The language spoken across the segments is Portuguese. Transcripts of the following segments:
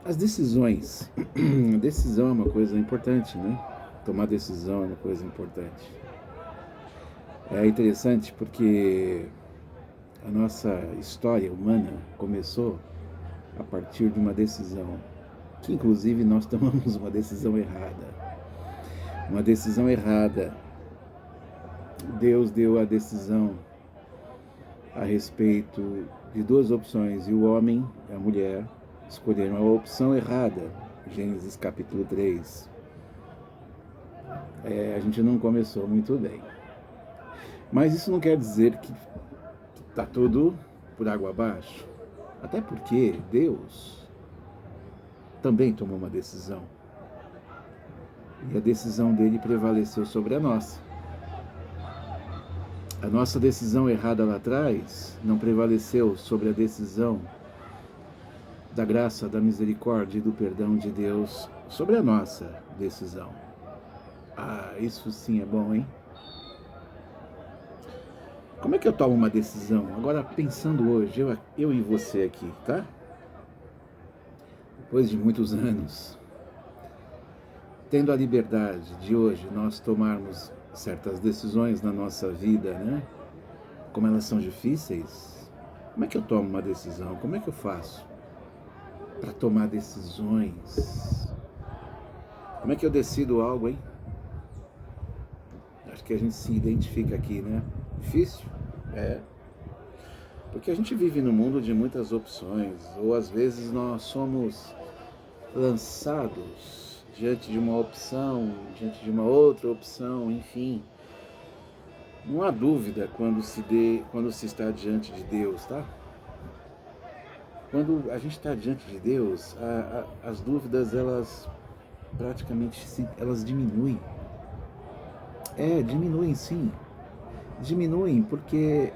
As decisões. Decisão é uma coisa importante, né? Tomar decisão é uma coisa importante. É interessante porque a nossa história humana começou a partir de uma decisão, que inclusive nós tomamos uma decisão errada. Uma decisão errada. Deus deu a decisão a respeito de duas opções, e o homem e a mulher escolheram a opção errada. Gênesis capítulo 3. A gente não começou muito bem. Mas isso não quer dizer que está tudo por água abaixo. Até porque Deus também tomou uma decisão. E a decisão dele prevaleceu sobre a nossa. A nossa decisão errada lá atrás não prevaleceu sobre a decisão da graça, da misericórdia e do perdão de Deus sobre a nossa decisão. Ah, isso sim é bom, hein? Como é que eu tomo uma decisão? Agora, pensando hoje, eu e você aqui, tá? Depois de muitos anos, tendo a liberdade de hoje nós tomarmos certas decisões na nossa vida, né? Como elas são difíceis, como é que eu tomo uma decisão? Como é que eu faço para tomar decisões? Como é que eu decido algo, hein? Acho que a gente se identifica aqui, né? Difícil? É. Porque a gente vive num mundo de muitas opções, ou às vezes nós somos lançados diante de uma opção, diante de uma outra opção, enfim. Não há dúvida quando se está diante de Deus, tá? Quando a gente está diante de Deus, as dúvidas, elas praticamente elas diminuem. Diminuem sim. Diminuem porque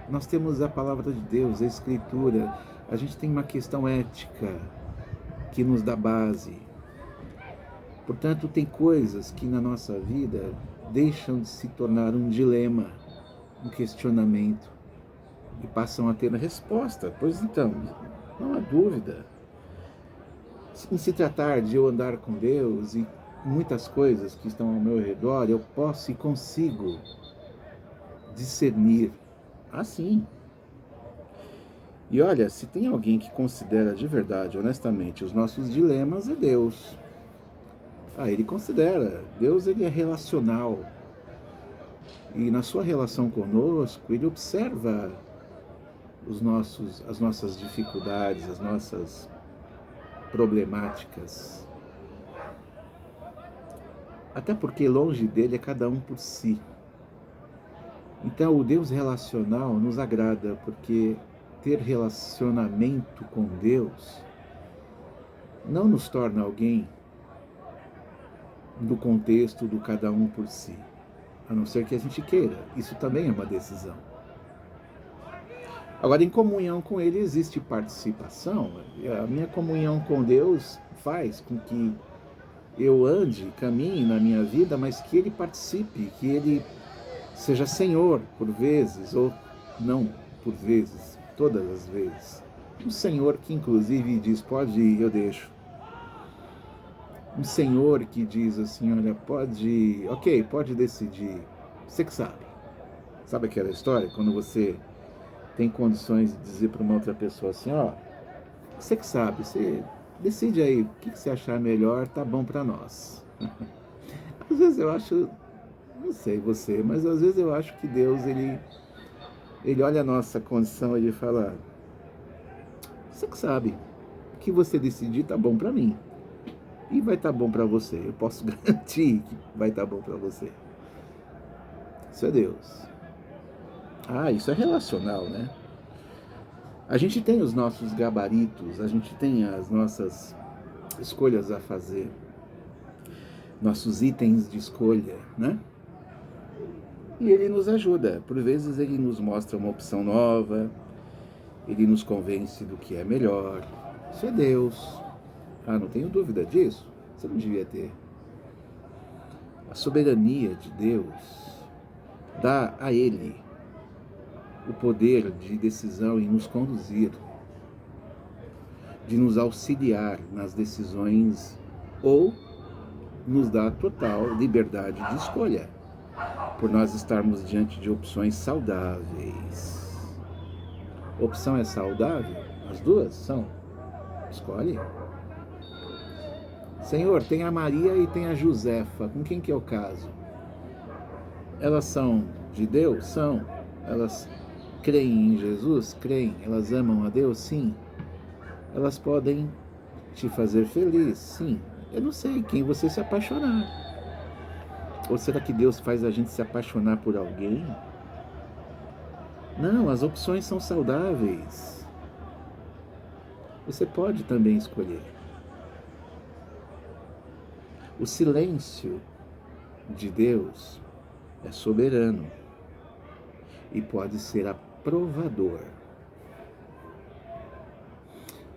nós temos a palavra de Deus, a Escritura. A gente tem uma questão ética que nos dá base. Portanto, tem coisas que na nossa vida deixam de se tornar um dilema, um questionamento, e passam a ter a resposta. Pois então, não há dúvida. Em se tratar de eu andar com Deus e muitas coisas que estão ao meu redor, eu posso e consigo discernir assim. E olha, se tem alguém que considera de verdade, honestamente, os nossos dilemas, é Deus. Ele considera. Deus, ele é relacional. E na sua relação conosco, ele observa as nossas dificuldades, as nossas problemáticas. Até porque longe dele é cada um por si. Então o Deus relacional nos agrada, porque ter relacionamento com Deus não nos torna alguém do contexto do cada um por si, a não ser que a gente queira. Isso também é uma decisão. Agora, em comunhão com Ele existe participação. A minha comunhão com Deus faz com que eu ande, caminhe na minha vida, mas que Ele participe, que Ele seja Senhor por vezes, ou não por vezes, todas as vezes. Um Senhor que inclusive diz, pode ir, eu deixo. Um Senhor que diz assim, olha, pode decidir, você que sabe. Sabe aquela história, quando você tem condições de dizer para uma outra pessoa assim, você que sabe, você decide aí, o que você achar melhor, tá bom para nós. Às vezes eu acho, não sei você, mas às vezes eu acho que Deus, ele olha a nossa condição e ele fala, você que sabe, o que você decidir tá bom para mim. E vai estar bom para você, eu posso garantir que vai estar bom para você. Isso é Deus. Isso é relacional, né? A gente tem os nossos gabaritos, a gente tem as nossas escolhas a fazer, nossos itens de escolha, né? E ele nos ajuda. Por vezes ele nos mostra uma opção nova, ele nos convence do que é melhor. Isso é Deus. Não tenho dúvida disso. Você não devia ter. A soberania de Deus dá a Ele o poder de decisão em nos conduzir. de nos auxiliar nas decisões ou nos dá total liberdade de escolha, por nós estarmos diante de opções saudáveis. Opção é saudável? As duas são. Escolhe. Senhor, tem a Maria e tem a Josefa. Com quem que eu caso? Elas são de Deus? São. Elas creem em Jesus? Creem. Elas amam a Deus? Sim. Elas podem te fazer feliz? Sim. Eu não sei quem você se apaixonar. Ou será que Deus faz a gente se apaixonar por alguém? Não, as opções são saudáveis. Você pode também escolher. O silêncio de Deus é soberano e pode ser aprovador.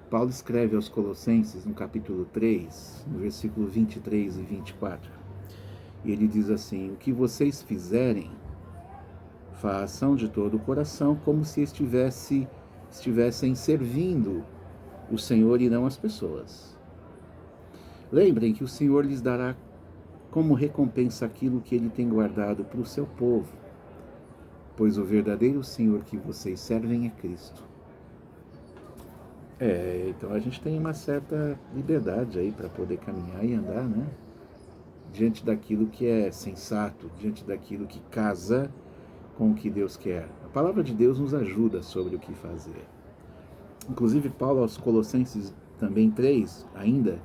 Paulo escreve aos Colossenses, no capítulo 3, no versículo 23 e 24, e ele diz assim: o que vocês fizerem, façam de todo o coração, como se estivessem servindo o Senhor e não as pessoas. Lembrem que o Senhor lhes dará como recompensa aquilo que Ele tem guardado para o seu povo, pois o verdadeiro Senhor que vocês servem é Cristo. Então a gente tem uma certa liberdade aí para poder caminhar e andar, né? Diante daquilo que é sensato, diante daquilo que casa com o que Deus quer. A palavra de Deus nos ajuda sobre o que fazer. Inclusive, Paulo aos Colossenses também 3, ainda,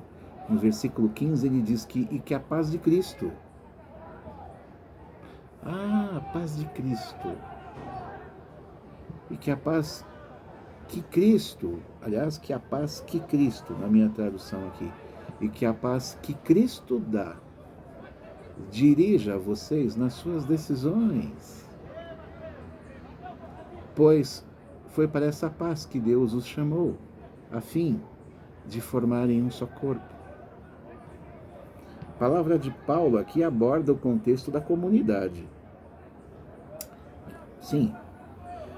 no versículo 15, ele diz que a paz de Cristo. A paz de Cristo. E que a paz que Cristo, aliás, que a paz que Cristo, na minha tradução aqui, e que a paz que Cristo dá, dirija vocês nas suas decisões. Pois foi para essa paz que Deus os chamou, a fim de formarem um só corpo. A palavra de Paulo aqui aborda o contexto da comunidade. Sim,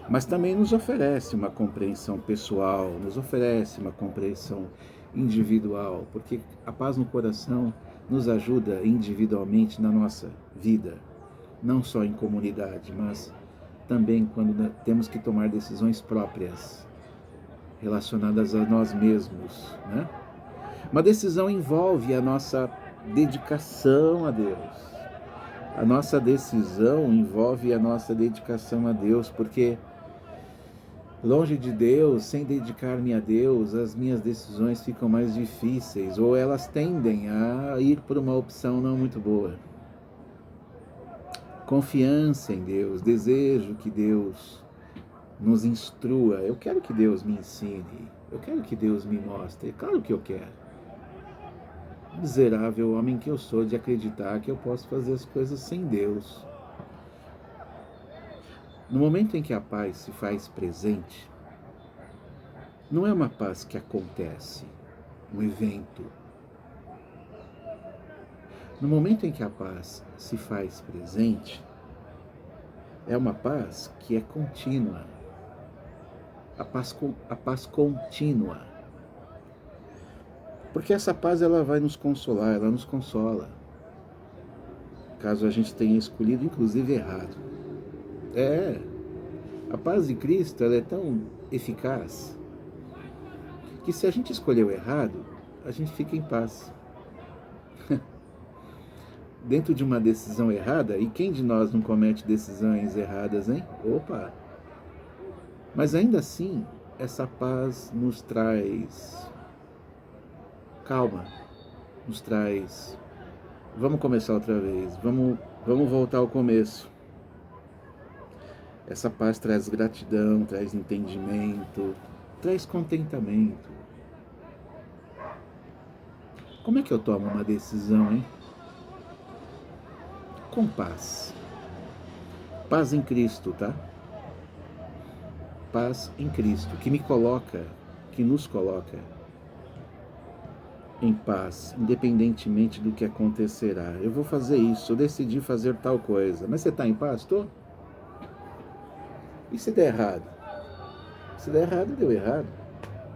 mas também nos oferece uma compreensão pessoal, nos oferece uma compreensão individual, porque a paz no coração nos ajuda individualmente na nossa vida, não só em comunidade, mas também quando temos que tomar decisões próprias, relacionadas a nós mesmos, né? Uma decisão envolve a nossa dedicação a Deus. A nossa decisão envolve a nossa dedicação a Deus, porque longe de Deus, sem dedicar-me a Deus, as minhas decisões ficam mais difíceis, ou elas tendem a ir por uma opção não muito boa. Confiança em Deus, desejo que Deus nos instrua, eu quero que Deus me ensine, eu quero que Deus me mostre, é claro que eu quero. Miserável homem que eu sou de acreditar que eu posso fazer as coisas sem Deus. No momento em que a paz se faz presente, não é uma paz que acontece, um evento. No momento em que a paz se faz presente, é uma paz que é contínua. A paz contínua. Porque essa paz ela vai nos consolar, ela nos consola. Caso a gente tenha escolhido, inclusive, errado. A paz de Cristo ela é tão eficaz que se a gente escolheu errado, a gente fica em paz. Dentro de uma decisão errada, e quem de nós não comete decisões erradas, hein? Opa! Mas ainda assim, essa paz nos traz calma, nos traz... Vamos começar outra vez, vamos voltar ao começo. Essa paz traz gratidão, traz entendimento, traz contentamento. Como é que eu tomo uma decisão, hein? Com paz. Paz em Cristo, tá? Paz em Cristo, que nos coloca em paz, independentemente do que acontecerá. Eu vou fazer isso, eu decidi fazer tal coisa. Mas você está em paz? Estou? E se der errado? Se der errado, deu errado.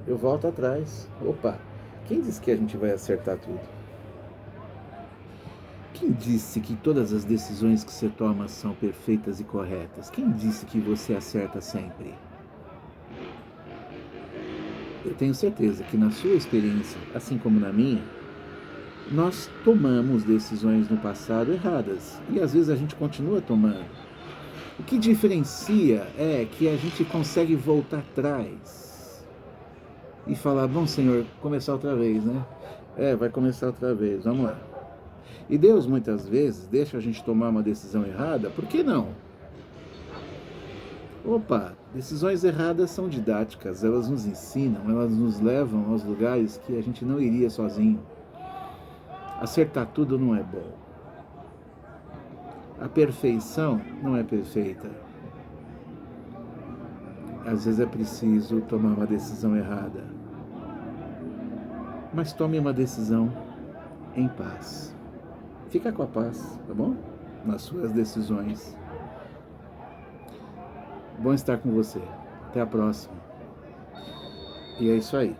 eu volto atrás. Opa, quem disse que a gente vai acertar tudo? Quem disse que todas as decisões que você toma são perfeitas e corretas? Quem disse que você acerta sempre? Eu tenho certeza que na sua experiência, assim como na minha, nós tomamos decisões no passado erradas e às vezes a gente continua tomando. O que diferencia é que a gente consegue voltar atrás e falar: bom, Senhor, começar outra vez, né? Vai começar outra vez, vamos lá. E Deus muitas vezes deixa a gente tomar uma decisão errada, por que não? Opa, decisões erradas são didáticas, elas nos ensinam, elas nos levam aos lugares que a gente não iria sozinho. Acertar tudo não é bom. A perfeição não é perfeita. Às vezes é preciso tomar uma decisão errada. Mas tome uma decisão em paz. Fica com a paz, tá bom? Nas suas decisões. Bom estar com você. Até a próxima. E é isso aí.